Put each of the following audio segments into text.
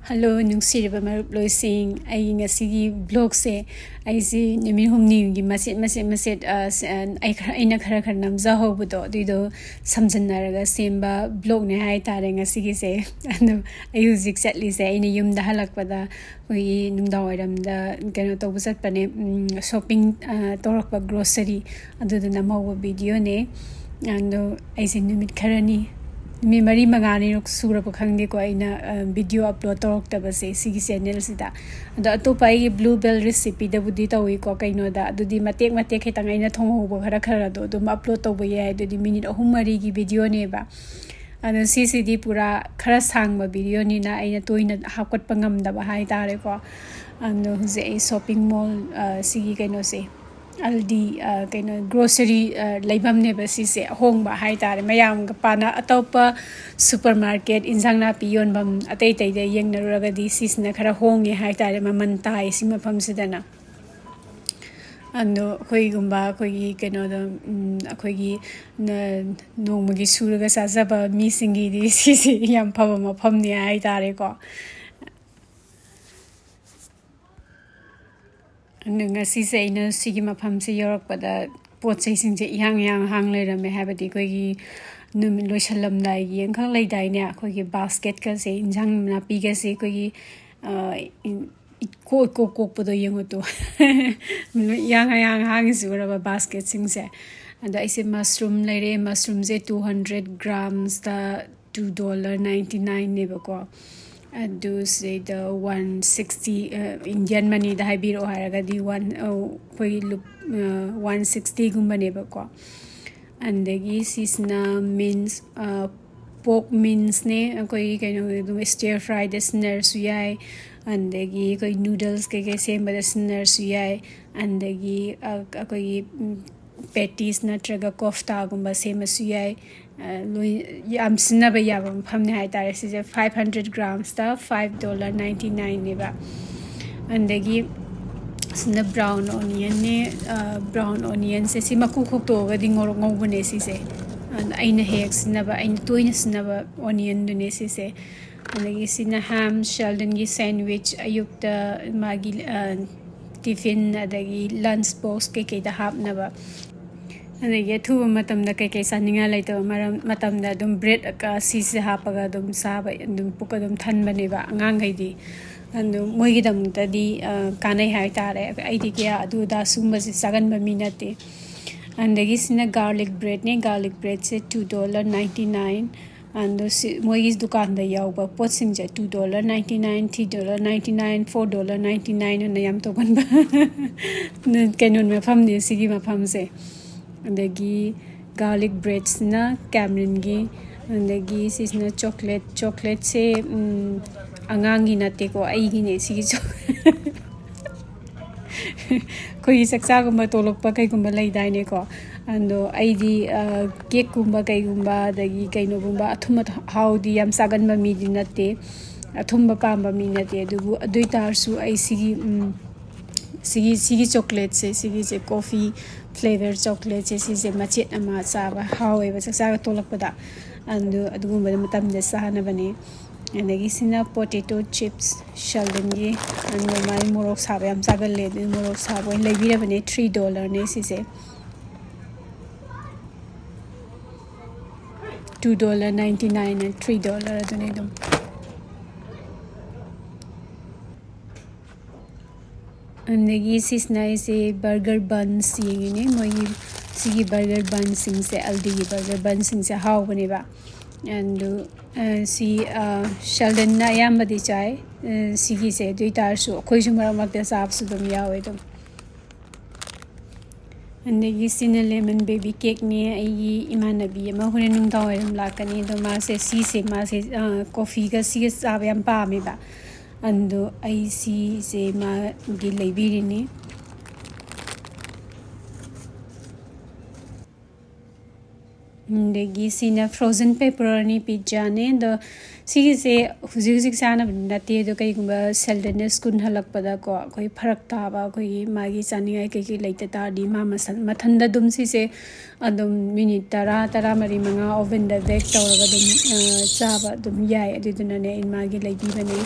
Hello, nungsiriba marup loising ai ngasigi blog se ai si nimi humni gi maset aina khara namza hobudo duido samjannaraga semba blog ne hai tare ngasigi se ando ai huzik chatli se aina yumda halakpada oi nungda oiramda kano tobu satpane shopping torakpa grocery aduduna mawa video ne ando ai se numit kharani मी मरी मंगाने सूर खंगे को video upload तौरक्तबसे सिगी channel सिदा अदो अतोपा आई blue bell recipe दबुदी तौई को कइनोदा अदुदी मतेक मतेक खितंग आइना थोंगहोबो खरा खरा दो दुम अपलोड तौबो याय अदुदी मिनिट 3 मरी की वीडियो नेबा अदो सीसीडी पूरा खरा सांगबा वीडियो निना आइना तोइना हापकटपा ngamdaba हाय तारे को अदो हुजे शॉपिंग मॉल सिगी कइनो से अल्दी कइनो ग्रोसरी लेबम नेबा सिसे होंगबा हाय तारे मयाम पाना अतोपा सुपरमार्केट इंजांग नापी योनबम अतै तै दे येंगनरगदी सिसना खरा होंगे हाय तारे ममन ताय सिमा फमसिदना अंदो खोइगुंबा खोइगी कइनो द खोइगी नोंमगी सुरगा साजाबा मिसिंगी दि सिसे याम फबा मफमनि हाय तारे को नंगासी से इन सिगी मफम से योरकपदा पोचै सिंजे यांग यांग हांग लेरमे हाबदी कोइगी नुमिन लोइसलमदाई यंखं लेदाइने कोइगी बास्केट का से इंजांग नापी का से कोइगी को कोपदो यंगो तो यांग यांग हांग सुरबा बास्केट सिंसे अदा इसे मशरूम लेरे मशरूम से 200 ग्राम्स दा $2.99 नेबको अदु से द 160 इंडियन मनी दा हाइबिरो हारगदी 160 गुंबनेबको अंदगी सिसना मीन्स पोक मीन्स ने कोई कइनो स्टिर फ्राइड स्नर सुयाय अंदगी कोई नूडल्स के सेम स्नर सुयाय अंदगी कोई पैटीज नत्रगा कोफ्ता गुंबा सेम सुयाय याम सिनबा याबम फमने हाय तारे सिजे 500 ग्राम्स दा $5.99 नेबा अंदगी सिना ब्राउन ऑनियन ने ब्राउन ऑनियन से सिमा कुकुक तो गदि ngorok ngobने सिसे aina hek sinaba aina toina sinaba onion dune सिसे अंदगी सिना ham sheldon gi sandwich ayukta magi tiffin adagi lunch box ke da hapnaba अदगी थुब मतमदा कई सानिंगा लेतो मतमदा दुम ब्रेड का सीसे हापगा दुम साबा दुम पुका दुम थनबनेबा अंगांगैदी अंदु मोइगिदमतदी कानै हाय तारे आइदी क्या अदुदा सुमबसे सगन बमिनते अंदगी सिना गार्लिक ब्रेड से $2.99 अंदु मोइगिस दुकान दा यावबा पोतसिंग जे $2.99 $3.99 $4.99 न याम तो बनबा कैनन में फमने सिगी मफम से अंदगी गार्लिक ब्रेड्स ना कैमरन गी अंदगी सिसना चॉकलेट से अंगांगी नते को आईगी ने सिगी कोई सक्सा गुंबा तोलकपा कईगुंबा लैदाइने को अंदो आईदी केक गुंबा कईगुंबा दगी कईनो गुंबा अथुम हाउदी याम सागनबा मीदी नते अथुम्बा पाम्बा मी नते दुबु अदुई तारसु आई सिगी चॉकलेट से कॉफी फ्लेवर चॉकलेट से मचेट अमा चाबा हावेबा सक्सा तोलकपदा अंदु अदुगुंबा मतमदे साहनबने अदगी सिना पोटैटो चिप्स शेल्डनगी अंदु माई मोरक साबा याम सागले मोरक साबो लेबिरबने $3 ने सिसे $2.99 and $3 अदुने दुम अंदगी सिसना इसे बर्गर बन्स येंगिने मोई सिगी बर्गर बन सिंग से अल्दी बर्गर बन सिंग से हाउ बनेबा अंदु सी शेल्डन ना यामबदी चाय सिगी से दुई तारसु खोइसु मरमक्ते साबसु दम यावे दम अंदगी सिना लेमन बेबी केक ने आई इमानबी अमा होरे नुंगदा ओरम लाकनी दो मासे कॉफी का सी साब याम पामेबा अंदो आईसी से मा गी लेबिरिनी अंदगी सिना फ्रोजन पेपरोनी पिज्जा ने द सिगी से हुजिक साना नते दो कईगुंबा सेल्डन स्कून हलकपदा को कोई फरक ताबा कोई मागी चानिंगाई कई लेते तादी मा मथंदा दुम सिसे अदुम मिनिट 10 मरी मंगा ओवन दा बेक तौरगा दुम चाबा दुम याय अदुदुना ने इन मागी लेबी बने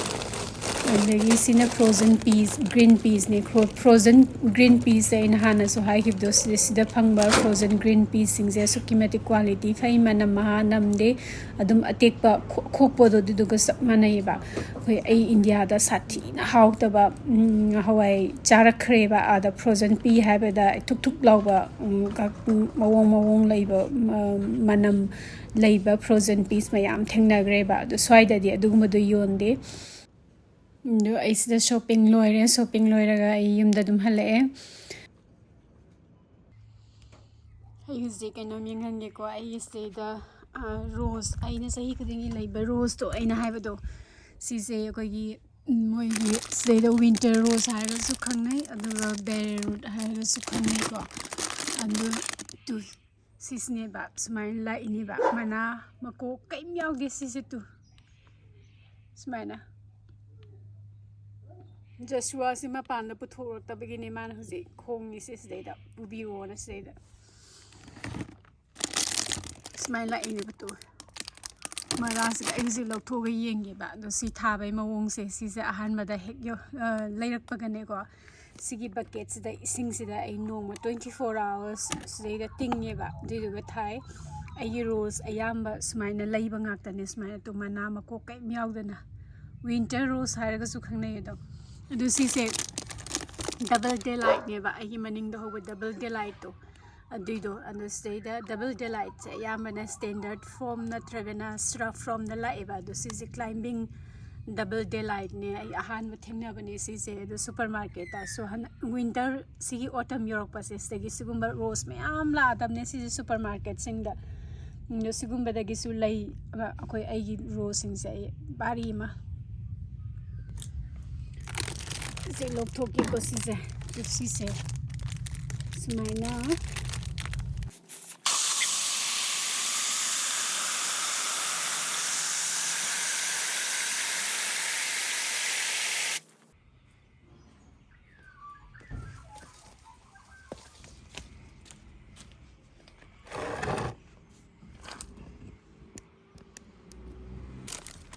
ꯑꯗꯒꯤ ꯁꯤꯅ ꯐ꯭ꯔꯣꯖꯟ ꯄꯤꯁ ꯒ꯭ꯔꯤꯟ ꯄꯤꯁꯅꯦ ꯐ꯭ꯔꯣꯖꯟ ꯒ꯭ꯔꯤꯟ ꯄꯤꯁꯁꯦ ꯑꯩꯅ ꯍꯥꯟꯅꯁꯨ ꯍꯥꯏꯈꯤꯕꯗꯣ ꯁꯤꯗ ꯐꯪꯕ ꯐ꯭ꯔꯣꯖꯟ ꯒ꯭ꯔꯤꯟ ꯄꯤꯁꯁꯤꯡꯁꯦ ꯑꯁꯨꯛꯀꯤ ꯃꯇꯤꯛ ꯀ꯭ꯋꯥꯂꯤꯇꯤ ꯐꯩ ꯃꯅꯝ ꯃꯍꯥ ꯅꯝꯗꯦ ꯑꯗꯨꯝ ꯑꯇꯦꯛꯄ ꯈꯣꯛꯄꯗꯣ ꯑꯗꯨꯗꯨꯒ ꯆꯞ ꯃꯥꯟꯅꯩꯑꯕ ꯑꯩ ꯏꯟꯗꯤꯌꯥꯗ ꯁꯥꯊꯤꯅ ꯍꯥꯎꯇꯕ ꯍꯋꯥꯏ ꯆꯥꯔꯛꯈ꯭ꯔꯦꯕ ꯑꯥꯗ ꯐ꯭ꯔꯣꯖꯟ ꯄꯤ ꯍꯥꯏꯕꯗ ꯊꯨꯛ ꯊꯨꯛ ꯂꯥꯎꯕ ꯃꯑꯣꯡ ꯂꯩꯕ ꯃꯅꯝ ꯂꯩꯕ ꯐ꯭ꯔꯣꯖꯟ ꯄꯤꯁ ꯃꯌꯥꯝ ꯊꯦꯡꯅꯈ꯭ꯔꯦꯕ ꯑꯗꯣ ꯁ꯭ꯋꯥꯏꯗꯗꯤ ꯑꯗꯨꯒꯨꯝꯕꯗꯣ ꯌꯣꯟꯗꯦ ꯑꯗꯣ ꯑꯩ ꯁꯤꯗ ꯁꯣꯞꯄꯤꯡ ꯂꯣꯏꯔꯦ ꯁꯣꯞꯄꯤꯡ ꯂꯣꯏꯔꯒ ꯑꯩ ꯌꯨꯝꯗ ꯑꯗꯨꯝ ꯍꯜꯂꯛꯑꯦ ꯑꯩ ꯍꯧꯖꯤꯛ ꯀꯩꯅꯣꯝ ꯌꯦꯡꯍꯟꯒꯦꯀꯣ ꯑꯩꯒꯤ ꯁꯤꯗꯩꯗ ꯔꯣꯁ ꯑꯩꯅ ꯆꯍꯤ ꯈꯨꯗꯤꯡꯒꯤ ꯂꯩꯕ ꯔꯣꯁꯇꯣ ꯑꯩꯅ ꯍꯥꯏꯕꯗꯣ ꯁꯤꯁꯦ ꯑꯩꯈꯣꯏꯒꯤ ꯃꯣꯏꯒꯤ ꯁꯤꯗꯩꯗ ꯋꯤꯟꯇꯔ ꯔꯣꯁ ꯍꯥꯏꯔꯒꯁꯨ ꯈꯪꯅꯩ ꯑꯗꯨꯒ ꯕꯦꯔ ꯔꯨꯠ ꯍꯥꯏꯔꯒꯁꯨ ꯈꯪꯅꯩꯀꯣ ꯑꯗꯨ ꯁꯤꯁꯤꯅꯦꯕ ꯁꯨꯃꯥꯏꯅ ꯂꯥꯛꯏꯅꯦꯕ ꯃꯅꯥ ꯃꯀꯣꯛ ꯀꯩꯝ ꯌꯥꯎꯗꯦ ꯁꯤꯁꯦ ꯁꯨꯃꯥꯏꯅ ꯖꯁꯨꯋꯥꯁꯤ ꯃꯄꯥꯟꯗ ꯄꯨꯊꯣꯛꯂꯛꯇꯕꯒꯤꯅꯦ ꯃꯥꯅ ꯍꯧꯖꯤꯛ ꯈꯣꯡꯉꯤꯁꯦ ꯁꯤꯗꯩꯗ ꯄꯨꯕꯤꯌꯣꯅ ꯁꯤꯗꯩꯗ ꯁꯨꯃꯥꯏꯅ ꯂꯥꯛꯏꯅꯦꯕ ꯃꯔꯥꯁꯤꯒ ꯑꯩ ꯍꯧꯖꯤꯛ ꯂꯧꯊꯣꯛꯑꯒ ꯌꯦꯡꯒꯦꯕ ꯑꯗꯣ ꯁꯤ ꯊꯥꯕꯩ ꯃꯑꯣꯡꯁꯦ ꯁꯤꯁꯦ ꯑꯍꯥꯟꯕꯗ ꯍꯦꯛ ꯂꯩꯔꯛꯄꯒꯅꯦꯀꯣ ꯁꯤꯒꯤ ꯕꯛꯀꯦꯠꯁꯤꯗ ꯏꯁꯤꯡꯁꯤꯗ ꯑꯩ ꯅꯣꯡꯃ 24 hours ꯁꯤꯗꯩꯗ ꯇꯤꯡꯉꯦꯕ ꯑꯗꯨꯏꯗꯨꯒ ꯊꯥꯏ ꯑꯩꯒꯤ ꯔꯣꯁ ꯑꯌꯥꯝꯕ ꯁꯨꯃꯥꯏꯅ ꯂꯩꯕ ꯉꯥꯛꯇꯅꯦ ꯁꯨꯃꯥꯏꯅ ꯃꯅꯥ ꯃꯀꯣꯛ ꯀꯩꯝ ꯌꯥꯎꯗꯅ ꯋꯤꯟꯇꯔ ꯔꯣꯁ ꯍꯥꯏꯔꯒꯁꯨ ꯈꯪꯅꯩ ꯑꯗꯣ ꯁꯤꯁꯦ ꯗꯕꯜ ꯗꯦꯂꯥꯏꯠꯅꯦꯕ ꯑꯩꯒꯤ ꯃꯅꯤꯡꯗ ꯍꯧꯕ ꯗꯕꯜ ꯗꯦꯂꯥꯏꯠꯇꯣ ꯑꯗꯨꯏꯗꯣ ꯑꯗꯣ ꯁꯤꯗꯩꯗ ꯗꯕꯜ ꯗꯦꯂꯥꯏꯠꯁꯦ ꯑꯌꯥꯝꯕꯅ ꯁ꯭ꯇꯦꯟꯗꯔꯠ ꯐꯣꯝ ꯅꯠꯇ꯭ꯔꯒꯅ ꯁ꯭ꯔꯐ ꯐꯣꯝꯗ ꯂꯥꯛꯑꯦꯕ ꯑꯗꯣ ꯁꯤꯁꯦ ꯀ꯭ꯂꯥꯏꯝꯕꯤꯡ ꯗꯕꯜ ꯗꯦꯂꯥꯏꯠꯅꯦ ꯑꯩ ꯑꯍꯥꯟꯕ ꯊꯦꯡꯅꯕꯅꯦ ꯁꯤꯁꯦ ꯑꯗꯣ ꯁꯨꯄꯔ ꯃꯥꯔꯀꯦꯠꯇꯁꯨ ꯋꯤꯟꯇꯔ ꯁꯤꯒꯤ ꯑꯣꯇꯝ ꯌꯧꯔꯛꯄꯁꯦ ꯁꯤꯗꯒꯤ ꯁꯤꯒꯨꯝꯕ ꯔꯣꯁ ꯃꯌꯥꯝ ꯂꯥꯛꯑꯗꯕꯅꯦ ꯁꯤꯁꯦ ꯁꯨꯄꯔ ꯃꯥꯔꯀꯦꯠꯁꯤꯡꯗ ꯑꯗꯣ ꯁꯤꯒꯨꯝꯕꯗꯒꯤꯁꯨ ꯂꯩ ꯑꯩꯒꯤ ꯔꯣꯁꯁꯤꯡꯁꯦ ꯑꯩ ꯕꯥꯔꯤ ꯑꯃ ꯁꯤ ꯂꯧꯊꯣꯛꯀꯦꯀꯣ ꯁꯤꯁꯦ ꯁꯨꯃꯥꯏꯅ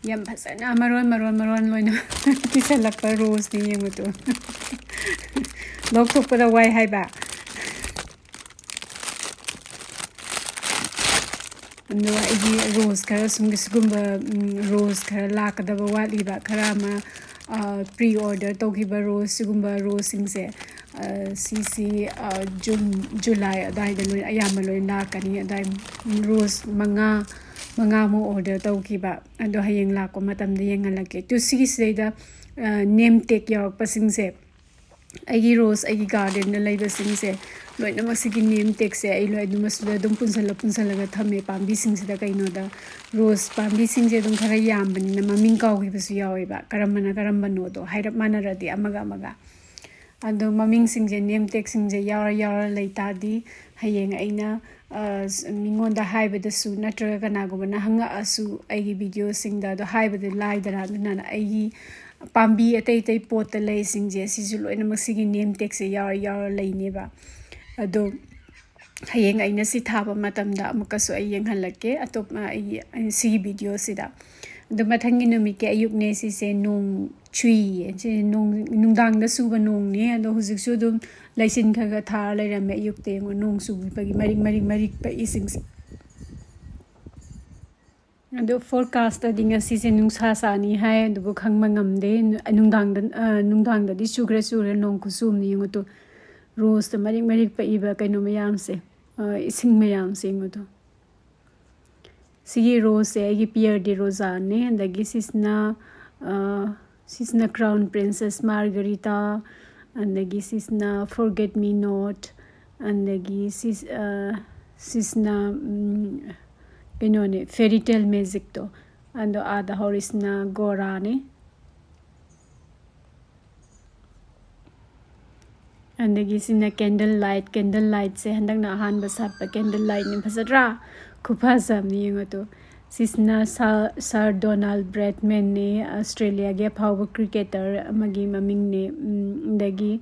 ꯌꯥꯝ ꯐꯖꯅ ꯃꯔꯣꯟ ꯂꯣꯏꯅ ꯄꯤꯁꯜꯂꯛꯄ ꯔꯣꯁꯅꯤ ꯌꯦꯡꯕꯗꯣ ꯂꯧꯊꯣꯛꯄꯗ ꯋꯥꯏ ꯍꯥꯏꯕ ꯑꯗꯣ ꯑꯩꯒꯤ ꯔꯣꯁ ꯈꯔ ꯁꯤꯒꯨꯝꯕ ꯔꯣꯁ ꯈꯔ ꯂꯥꯛꯀꯗꯕ ꯋꯥꯠꯂꯤꯕ ꯈꯔ ꯑꯃ ꯄ꯭ꯔꯤ ꯑꯣꯔꯗꯔ ꯇꯧꯈꯤꯕ ꯔꯣꯁ ꯁꯤꯒꯨꯝꯕ ꯔꯣꯁꯁꯤꯡꯁꯦ ꯁꯤꯁꯤ ꯖꯨꯟ ꯖꯨꯂꯥꯏ ꯑꯗꯨꯋꯥꯏꯗ ꯂꯣꯏ ꯑꯌꯥꯝꯕ ꯂꯣꯏ ꯂꯥꯛꯀꯅꯤ ꯑꯗꯨꯋꯥꯏ ꯔꯣꯁ ꯃꯉꯥꯃꯨꯛ ꯑꯣꯔꯗꯔ ꯇꯧꯈꯤꯕ ꯑꯗꯣ ꯍꯌꯦꯡ ꯂꯥꯛꯄ ꯃꯇꯝꯗ ꯌꯦꯡꯍꯜꯂꯛꯀꯦ ꯁꯤꯒꯤꯁꯤꯗꯩꯗ ꯅꯦꯝ ꯇꯦꯛ ꯌꯥꯎꯔꯛꯄꯁꯤꯡꯁꯦ ꯑꯩꯒꯤ ꯔꯣꯁ ꯑꯩꯒꯤ ꯒꯥꯔꯗꯦꯟꯗ ꯂꯩꯕꯁꯤꯡꯁꯦ ꯂꯣꯏꯅꯃꯛ ꯁꯤꯒꯤ ꯅꯦꯝ ꯇꯦꯛꯁꯦ ꯑꯩ ꯂꯣꯏꯅꯃꯛꯁꯤꯗ ꯑꯗꯨꯝ ꯄꯨꯟꯁꯜꯂꯒ ꯊꯝꯃꯦ ꯄꯥꯝꯕꯤꯁꯤꯡꯁꯤꯗ ꯀꯩꯅꯣꯗ ꯔꯣꯁ ꯄꯥꯝꯕꯤꯁꯤꯡꯁꯦ ꯑꯗꯨꯝ ꯈꯔ ꯌꯥꯝꯕꯅꯤꯅ ꯃꯃꯤꯡ ꯀꯥꯎꯈꯤꯕꯁꯨ ꯌꯥꯎꯋꯦꯕ ꯀꯔꯝꯕꯅꯣꯗꯣ ꯍꯥꯏꯔꯞ ꯃꯥꯟꯅꯔꯗꯤ ꯑꯃꯒ ꯑꯗꯣ ꯃꯃꯤꯡꯁꯤꯡꯁꯦ ꯅꯦꯝ ꯇꯦꯛꯁꯤꯡꯁꯦ ꯌꯥꯎꯔ ꯂꯩ ꯇꯥꯔꯗꯤ ꯍꯌꯦꯡ ꯑꯩꯅ ꯃꯤꯉꯣꯟꯗ ꯍꯥꯏꯕꯗꯁꯨ ꯅꯠꯇ꯭ꯔꯒ ꯀꯅꯥꯒꯨꯝꯕꯅ ꯍꯪꯉꯛꯑꯁꯨ ꯑꯩꯒꯤ ꯚꯤꯗꯤꯑꯣꯁꯤꯡꯗ ꯑꯗꯣ ꯍꯥꯏꯕꯗ ꯂꯥꯏꯗꯅ ꯑꯗꯨꯅ ꯑꯩꯒꯤ ꯄꯥꯝꯕꯤ ꯑꯇꯩ ꯄꯣꯠꯇ ꯂꯩꯁꯤꯡꯁꯦ ꯁꯤꯁꯨ ꯂꯣꯏꯅꯃꯛ ꯁꯤꯒꯤ ꯅꯦꯝ ꯇꯦꯛꯁꯦ ꯌꯥꯎꯔ ꯂꯩꯅꯦꯕ ꯑꯗꯣ ꯍꯌꯦꯡ ꯑꯩꯅ ꯁꯤ ꯊꯥꯕ ꯃꯇꯝꯗ ꯑꯃꯨꯛꯀꯁꯨ ꯑꯩ ꯌꯦꯡꯍꯜꯂꯛꯀꯦ ꯑꯇꯣꯞꯄ ꯁꯤꯒꯤ ꯚꯤꯗꯤꯑꯣꯁꯤꯗ ꯑꯗꯣ ꯃꯊꯪꯒꯤ ꯅꯨꯃꯤꯠꯀꯤ ꯑꯌꯨꯛꯅꯦ ꯁꯤꯁꯦ ꯅꯣꯡ ꯆꯨꯏꯌꯦ ꯁꯤꯁꯦ ꯅꯨꯡꯗꯥꯡꯗ ꯆꯨꯕ ꯅꯣꯡꯅꯦ ꯑꯗꯣ ꯍꯧꯖꯤꯛꯁꯨ ꯑꯗꯨꯝ ꯂꯩꯆꯤꯟ ꯈꯔ ꯊꯥꯔ ꯂꯩꯔꯝꯃꯦ ꯑꯌꯨꯛꯇ ꯌꯦꯡꯉꯣ ꯅꯣꯡ ꯆꯨꯕꯒꯤ ꯃꯔꯤꯛ ꯄꯛꯏꯁꯤꯡꯁꯦ ꯑꯗꯣ ꯐꯣꯔꯀꯥꯁꯇꯗꯤ ꯉꯁꯤꯁꯦ ꯅꯨꯡꯁꯥ ꯁꯥꯅꯤ ꯍꯥꯏ ꯑꯗꯨꯕꯨ ꯈꯪꯕ ꯉꯝꯗꯦ ꯅꯨꯡꯗꯥꯡꯗꯗꯤ ꯆꯨꯔꯦ ꯅꯣꯡ ꯈꯨꯆꯨꯝꯅꯤ ꯌꯦꯡꯉꯨꯇꯣ ꯔꯣꯁꯇ ꯃꯔꯤꯛ ꯄꯛꯏꯕ ꯀꯩꯅꯣ ꯃꯌꯥꯝꯁꯦ ꯏꯁꯤꯡ ꯃꯌꯥꯝꯁꯦ ꯌꯦꯡꯉꯨꯇꯣ ꯁꯤꯒꯤ ꯔꯣꯁꯁꯦ ꯑꯩꯒꯤ ꯄꯤꯌꯔ ꯗꯤ ꯔꯣꯖꯥꯅꯦ ꯑꯗꯒꯤ ꯁꯤꯁꯤꯅ ꯀ꯭ꯔꯥꯎꯟ ꯄ꯭ꯔꯤꯟꯁꯦꯁ ꯃꯥꯔꯒꯔꯤꯇꯥ ꯑꯗꯒꯤ ꯁꯤꯁꯤꯅ ꯐꯣꯔꯒꯦꯠ ꯃꯤ ꯅꯣꯠ ꯑꯗꯒꯤ ꯁꯤꯁꯤꯅ ꯀꯩꯅꯣꯅꯦ ꯐꯦꯔꯤꯇꯦꯜ ꯃꯦꯖꯤꯛꯇꯣ ꯑꯗꯣ ꯑꯥꯗ ꯍꯧꯔꯤꯁꯤꯅ ꯒꯣꯔꯥꯅꯦ ꯑꯗꯒꯤ ꯁꯤꯅ ꯀꯦꯟꯗꯜ ꯂꯥꯏꯠꯁꯦ ꯍꯟꯗꯛꯅ ꯑꯍꯥꯟꯕ ꯁꯥꯠꯄ ꯀꯦꯟꯗꯜ ꯂꯥꯏꯠꯅꯦ ꯐꯖꯗ꯭ꯔꯥ ꯈꯨꯐꯖꯕꯅꯤ ꯌꯦꯡꯉꯣꯇꯣ ꯁꯤꯁꯤꯅ ꯁꯥꯔ ꯗꯣꯅꯥꯜड ꯕ꯭ꯔꯦꯗꯃꯦꯟꯅꯦ ꯑꯁꯇ꯭ꯔꯦꯂꯤꯌꯥꯒꯤ ꯑꯐꯥꯎꯕ ꯀ꯭ꯔꯤꯀꯦꯇꯔ ꯑꯃꯒꯤ ꯃꯃꯤꯡꯅꯦ ꯑꯗꯒꯤ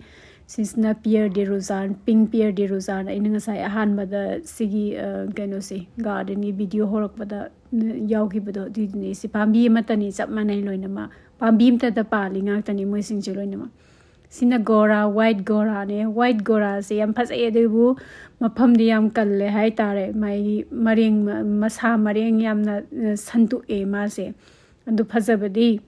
Sisna Pierre de Rosan, Pink Pierre de Rosan, I know say a hand by the Sigi Genosi garden, video horror but the Yauki but didn't see Pambi Matani, up Manay Loinama, Pambim to the parling out and immersing Jelonima. Sina Gora, White Gora, White Gora, say, and pass a debu, Mapam de Yam Kalle, Haitare, my Maring Masa Maring Yamna Santu E Mase, and the Pazabadi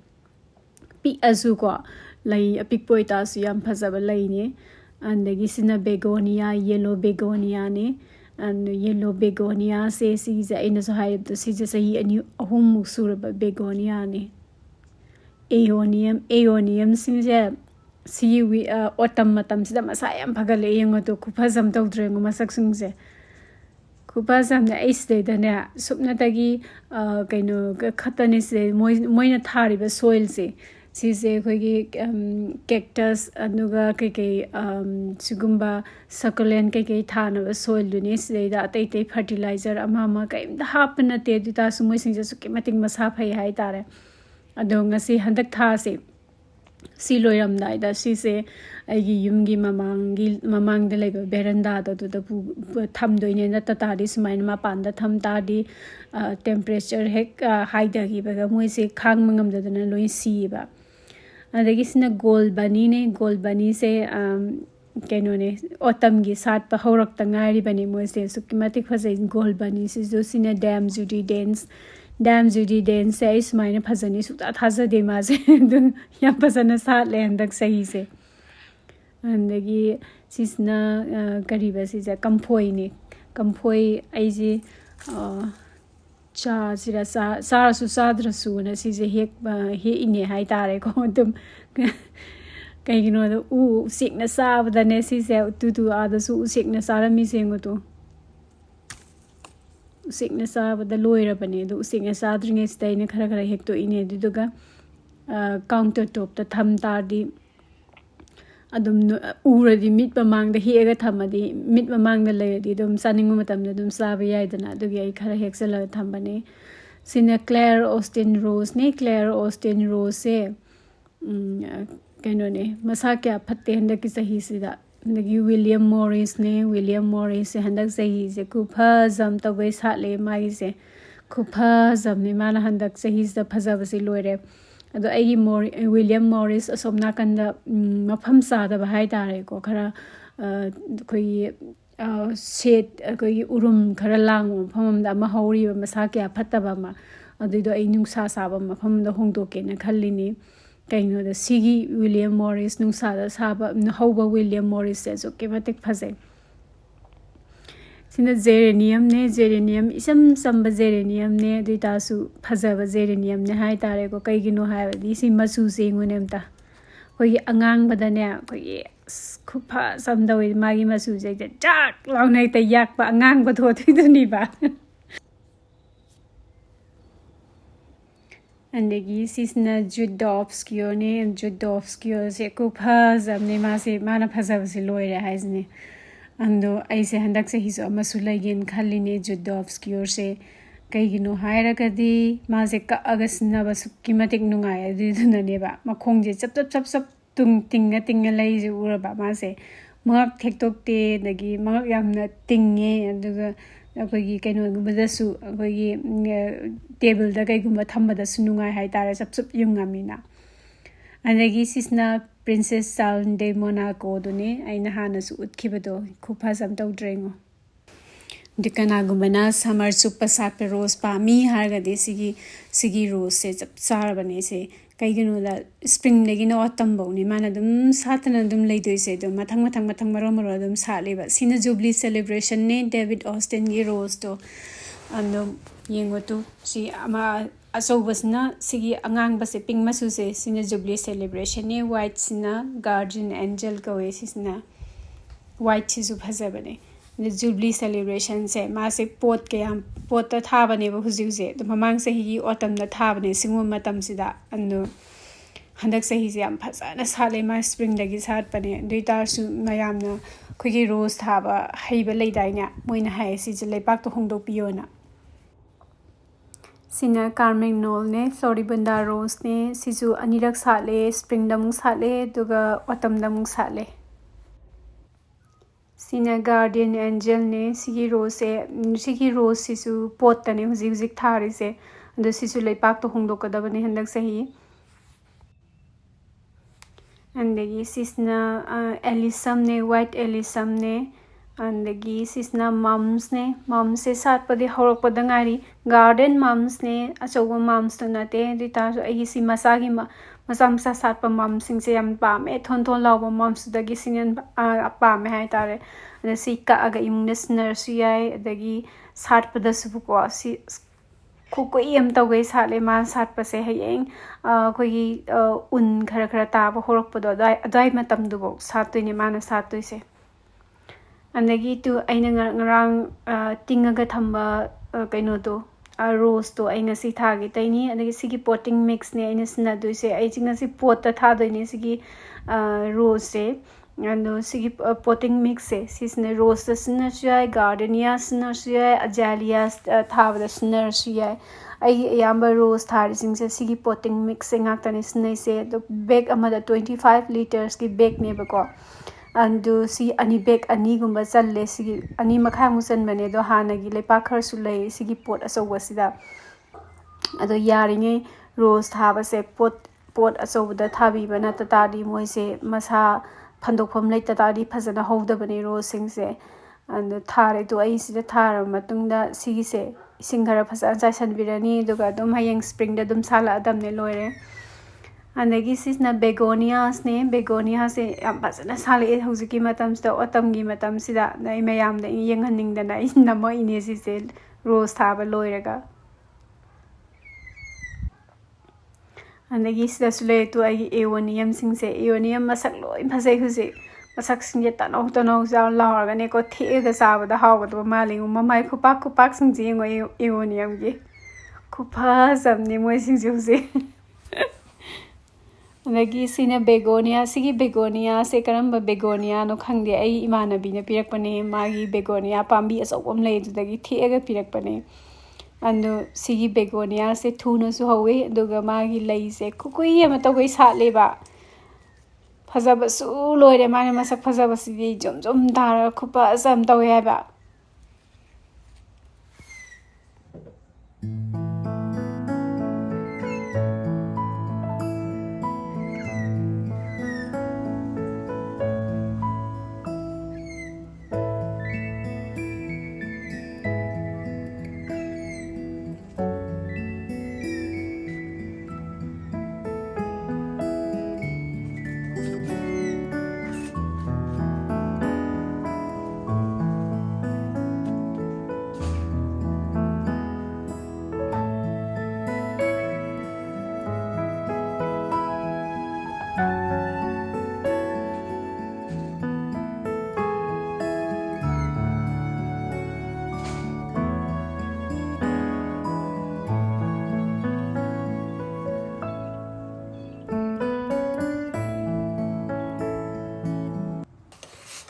Pi Azuka, lay a pick poitas yam Pazabalaine, and the Gisina Begonia, yellow Begoniane, and yellow Begonia says he's in the high of the scissors a new home suraba Begoniane. Aeonium seems see we autumn matams the Masayam Pagalayang to Kupazam Dogdring Masaksunze. Kupazam the ace day the nea, Subnatagi, Kaino, Katanis, Moina Tariba soils. She's a cactus, Anuga Keke, Sugumba, succulent Keke Tana, soil dunis, they that they take fertilizer, a mamma came the happen at the Dutasumus, just mating Masapai Haitare. Adonga see Handak Tasi. Siloyam died, she say, I yumgi mamang the labor berenda to the thumb doing in the tatadis, mine mapanda thumb tadi, temperature heck, high the giver, Moise Kangmangam the Louis Siba. And the gisna gold bunny say, Canone, autumn gisat, Pahorak Tangari Bani Moise, Sukimatic was a gold bunnies, is those in a damn Judy dance. Damn Judy then says mine Pazanis that has a demas Yapazana sat land that says and the Sisna Caribas is a Campoi Azi Sara Susadra soon as is a hick he in a high tare condom. You know the sickness of the Nessis to others who sickness are missing to. Sickness of the lawyer bunny, the sickness adring is staying a character hecto in a duga countertop, the thumb tardy Adam already meet among the here tamadi, meet among the lady, dum sunning matam, the dum savia, the naduga carahexela tambane. Sina Claire Austin Rose, Claire Austin Rose, Canone, Masaka Pate and the Kisahisi. William Morris handak sahi se kupazam to way satle mai se kupazam ni mana handak sahi the phazabasi loire ado ai William Morris asomna kanda mafam sa da bahai tare ko khara koi set koi urum khara lang mafam da ma hauri masa kya phattaba ma adu do ai nungsa saba mafam da hongdoke na khallini Kaino the Sigi William Morris Nusada Saba Hoba William Morris says okay matic phaze. Sina Zeranium isam samba Zeranium ne ditasu phazaba Zeranium ne hai tare ko kaigino hai disi masu singunemta. Koi angang badane koi kupa samdawi magi masu je jak launai ta yak ba angang ba tho thiduni ba. And the geese is na Judovskione and Judovskios, a copas, and the massive manapazavasi lawyer has ne. And though I say Handaxa his Amasulagan Kaline Judovskior say, Kaigino Hirakadi, Mazeka Agasnavas Kimatic Nungai, didn't a neighbor, Makongi, chap, tung ting a lazy uraba, Mase, Mark Tektok te, the gi, Mark Yamna tinge, and the Akogi Kano Budasu, Akogi table the Gaigumba Tamba the Sununga Haitara Subsup Yungamina. And the geese is na Princess Sound de Monaco Done, Ainahanas Utkibado, Kupazam Dodrengo. The Kanagumana Summer Super Sape Rose Pami Hargade Sigi Rose says up Sarbanese, Kaiganola Spring Legino Autumn, Manadum, Satanadum Lady said, Matang Maromorodum Sally, but Sina Jubilee celebration, ne David Austin Rose to and Yengotu, she ama. So was not Sigi Angang Basiping Masuse, Sina Jubilee celebration, ne White Sina, Guardian Angel Goes na White Chisu Hazabane. The Jubilee celebration say, Massive Port Kayam, Port the Tabane who's use it. The Mamang say he autumn the Tabane, Singum Matam Sida, and no Handak say he's yam Pazan, as Harley my spring leg is hard pane, Data su Mayamna, Quickie Rose Taba, Habe Lay Dina, Moin High, sees a lay back to Hondo Piona. Sina Carmen Nol ne, Floribunda Rose ne, Sisu Anirak Sale, Spring Damung Sale, Duga Autumn Damung Sale. Sina Guardian Angel ne sigi rose sigi rose sisu pot tane huzik thari se ando sisu leipak to hongdok kadabane handak sahi andagi sisna elisam ne white elisam ne andagi sisna mums ne mums se sat pade horok padangari garden mums ne achowa mums to nate dita so ai si masagi masa masa sat pa mums sing se yam pa me thon thon law mums dagi sinen pa me hai tare and si ka aga imnes nurse yai dagi sat pada su ko si ko yam tawai sale ma sat pa se hayeng koi un khara khara ta ba horok pado dai matam du bo satoi ne mana satoi se andagi tu aina ngarang tingaga thamba kaino to rose to aina si thagi taini andagi sigi potting mix ne aina sna du se ai jinga si pot ta tha doi ne sigi rose se and sigi potting mix se sisne rose the sna sya gardenia sna sya azalea thava the sna sya ai yamba rose thari sing se sigi potting mix se ngak tani sna se the bag amada 25 liters ki bag ne ba ko and si ani bag ani gumba challe sigi ani makha musan bane do hanagi lepa khar su lei sigi pot aso wasida ado yaringe rose thaba se pot aso da thabi bana tatadi moi se masa phandokpham lei tatadi phajana howda bane rose sing se and thare to ai sida thara matungda sigi se ising khara phasa chai sanbirani duga dum hayeng spring da dum sala adam ne loire andagi sisna begonias ne begonia se yam phasana sale hojiki matam sta autumn gi matam sida nai mayam da yenghaning da nai namo ine si se rose thaba loiraga andagi sida sule to ai eonium sing se eonium masak loi phasai husi masak sing ye tanau jaw lawarga ne ko thega saba da hawa do maling mamai khupak sing ji ngo eonium gi khupha samne moi sing ji husi andagi sina begonia sigi begonia se karamba begonia no khangde ai imana bi na pirak pane magi begonia pambi asawam lei dagi thega pirak pane ando sigi begonia se thuna su hawe duga magi lei se kukui ama to goi sa leba phajaba su loire mane masak phajaba si jom dara khupa asam tawe ba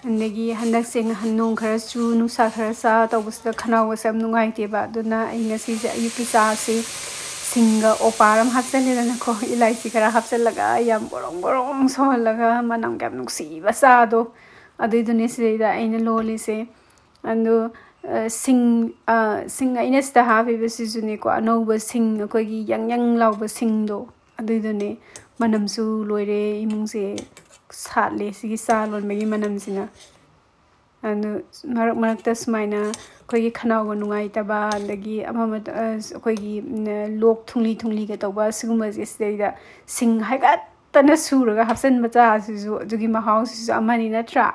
andagi handak seng hanung khara chu nusa khara sa tawusda khanaw sam nungai te ba duna inga si ja yuki sa se singa oparam hapsale na ko ilaichi khara hapsalaga yam borong so laga manam gam nuksi ba sa do adu dune se da aina loli se ando sing aina sta ha bi si juni ko no ba sing ko gi yang law ba sing do adu dune manam su loire imung se satle sigi salon megi manam sina anu marak ta smaina koi khanaw go nungai ta ba lagi amama koi gi lok thungli ga tawba siguma da sing haiga tana suraga hapsan macha su jugi ma house su amani na tra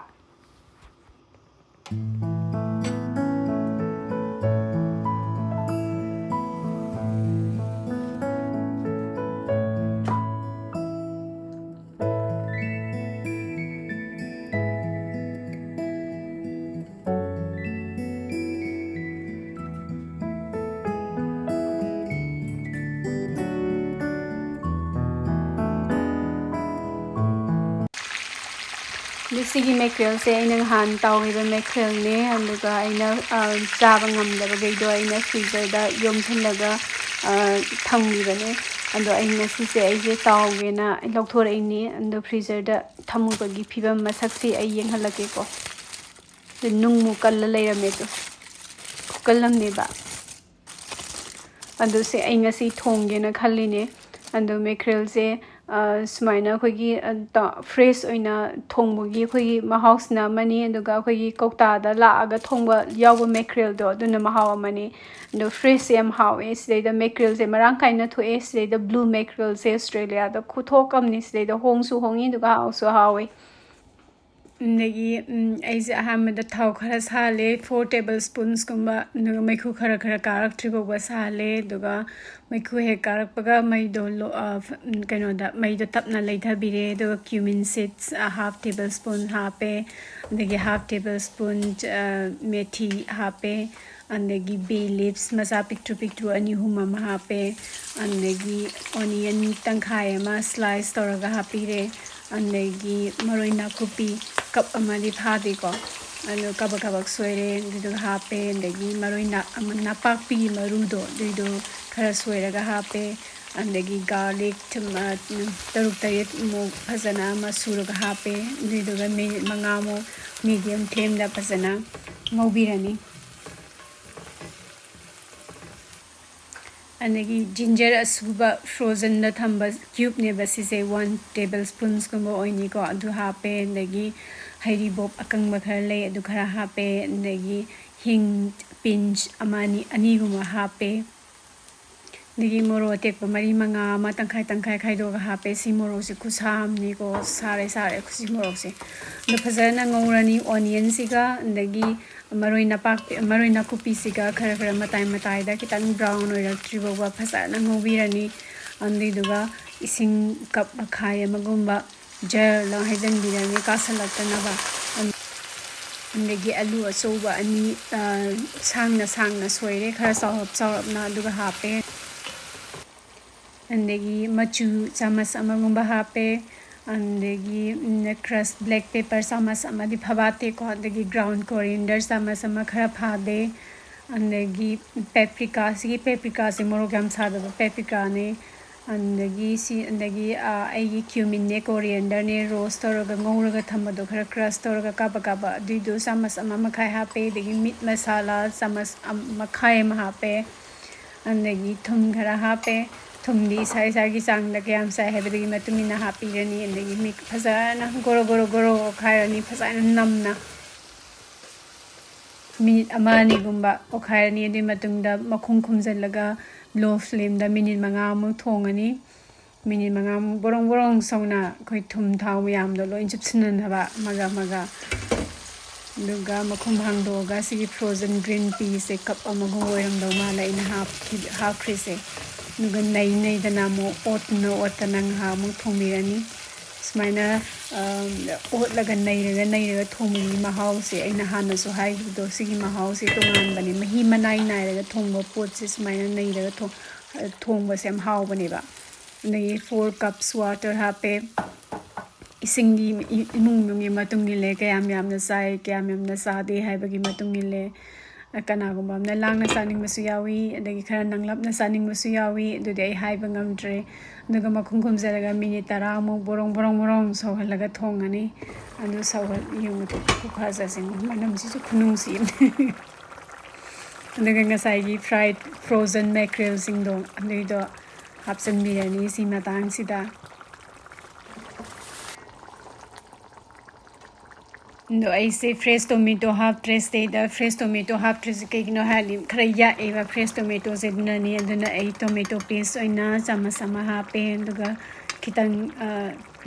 sigi mackerel se aina han tawiba mackerel ne anduga aina chaba ngamdaba gaido aina freezer da yom thallaga thamibane ando aina si se aije tawgena lokthor aini ando freezer da thamubagi phibam masak si ai yeng halake ko nung mu kalla leirame to kallamneba adu se ai ngasi thongge na khalline adu mackerel se sumaina khogi fresh oina thongbogi khogi mahouse na mani aduga khogi kokta da la aga thongba yawa mackerel do aduna mahawa mani adu fresh yam hawe se da mackerel se marang kaina thoe se da blue mackerel se Australia da khuthokam ni se da hongsu hongi duga also hawe negi aise ahamada thau khara sale 4 tablespoons kumba nuga maikhu khara khara karak tribo ba sale duga maikhu he karak paga mai do lo kaino da mai do tapna leitha bire duga cumin seeds a half tablespoon hape negi half tablespoon methi hape andegi bay leaves masa picture ani huma ma hape andegi onion tangkhai ma slice toraga hapire andegi maroi nakupi cup amadi phadi ko anu kabak soire dido hape andegi maroi napakpi marudo dido khara soiraga hape andegi garlic taruk tayet mo phajana masuraga hape dido ga mangamo medium flame da phajana ngobirani andegi ginger asuba frozen na thamba cube ne basise 1 tablespoons kumba oini ko adu hape andegi hairi bob akang khara le adu khara hape andegi hing pinch amani ani guma hape negi moro tekpa mari manga ma tangkhai khaido ga hape si moro se khusam ni ko sare khusi moro se no phajana ngorani onion siga ndagi maroi na kupi siga khara matai da kitang brown oira tribo ba phajana ngobirani andi duga ising cup khai amagumba jar la haijan birani ka salakna ba andagi alu asoba ani sangna soire khara sawrap na duga hape andegi machu chamas amagumba hape andegi crushed black pepper chamas amadi phabate ko andegi ground coriander chamas ama khara phade andegi paprika se morok yam sada paprika ne andegi ai cumin ne coriander ne roast toraga ngoraga thamado khara crush toraga kaba dido chamas ama makhai hape degi meat masala chamas makhai ma hape andegi thum khara hape thumdi sai ki sang da kyam sai hebri matumina happy rani andegi mik phajana goro khairani phajana namna minute amani gumba okhairani adi matungda makhum khumjalaga low flame da minute manga mu thongani minute manga borong sauna khoi thum thau yam do loin chipsnan haba maga duga makhum hangdoga sigi frozen green peas e cup amago oiram do mala in half crease nuga nei dana mo otna ha mo thomirani smaina otlaga nei thomi mahau se aina hana so hai do sigi mahau se tongan bani mahi manai raga thongba pot se smaina nei raga thongba sem hau bani ba nei 4 cups water hape isingi imung nungi matung ni le kayam na sai kayam na sa de hai bagi matung ni le kanagumba na lang na saning masu yawi adagi khara nanglap na saning masu yawi adudi ai haiba ngamdre aduga makhum jaraga minute 10 mo borong sohalaga thongani adu sohal yung ku khaja sing manam si khunung si aduga ngasai gi fried frozen mackerel sing do aduido hapsan birani si matang sida no aise fresh tomato half trace da fresh tomato half trace ke no hali khara ya eva fresh tomato se nani aduna ai tomato paste oina sama hape duga kitang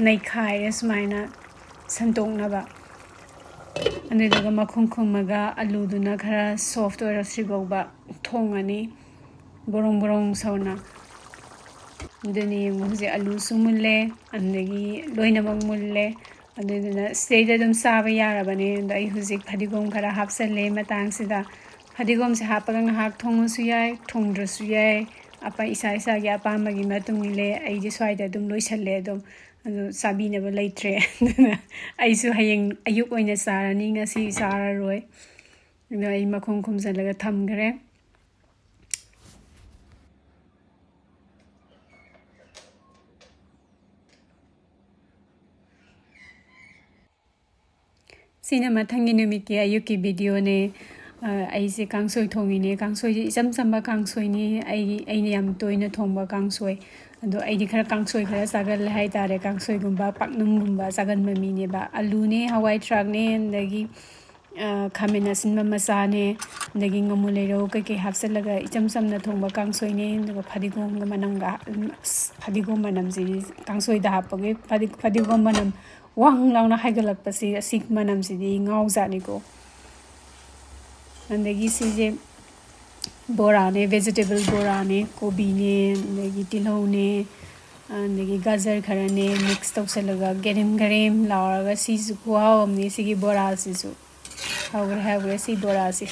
nai khai smaina santong na ba ane duga makhum maga alu duna khara soft oira sriboba thongani borong sauna duni muje alu sumulle andagi loina mulle aduna stage dum saba yarabane da I huzik phadigom khara hapsale matang sida phadigom se hapaga ngahak thongu su yai thongdra su yai apa isa gi apa magi matung le ai ji swaida dum loisalle dum adu sabi ne ba leitre ai su hayeng ayuk oina sarani ngasi sara roi ai makhum khumjalaga thamgre Sina mathangi numiki ayuki video ne aise kangsoi thongine kangsoi isam samba kangsoi ni ai yam toina thongba kangsoi ado ai di khara kangsoi khara sagal hai tare kangsoi gumba paknum gumba sagan mami ne ba alu ne hawai thrak ne dagi khamena sinma masa ne dagi ngamule ro kai kai hapsalaga icham samna thongba kangsoi ne daga phadigom ga mananga phadigom manam ji kangsoi da hapage phadigom manam wang launa haigalak pasi asik manam si di ngau zani ko andagi sije bora ne vegetable bora ne kobi ne andagi tilhau ne andagi gajar khara ne mix tawsalaga gerim gerim lauraga si su kuaw amni sigi bora si su hawre si bora si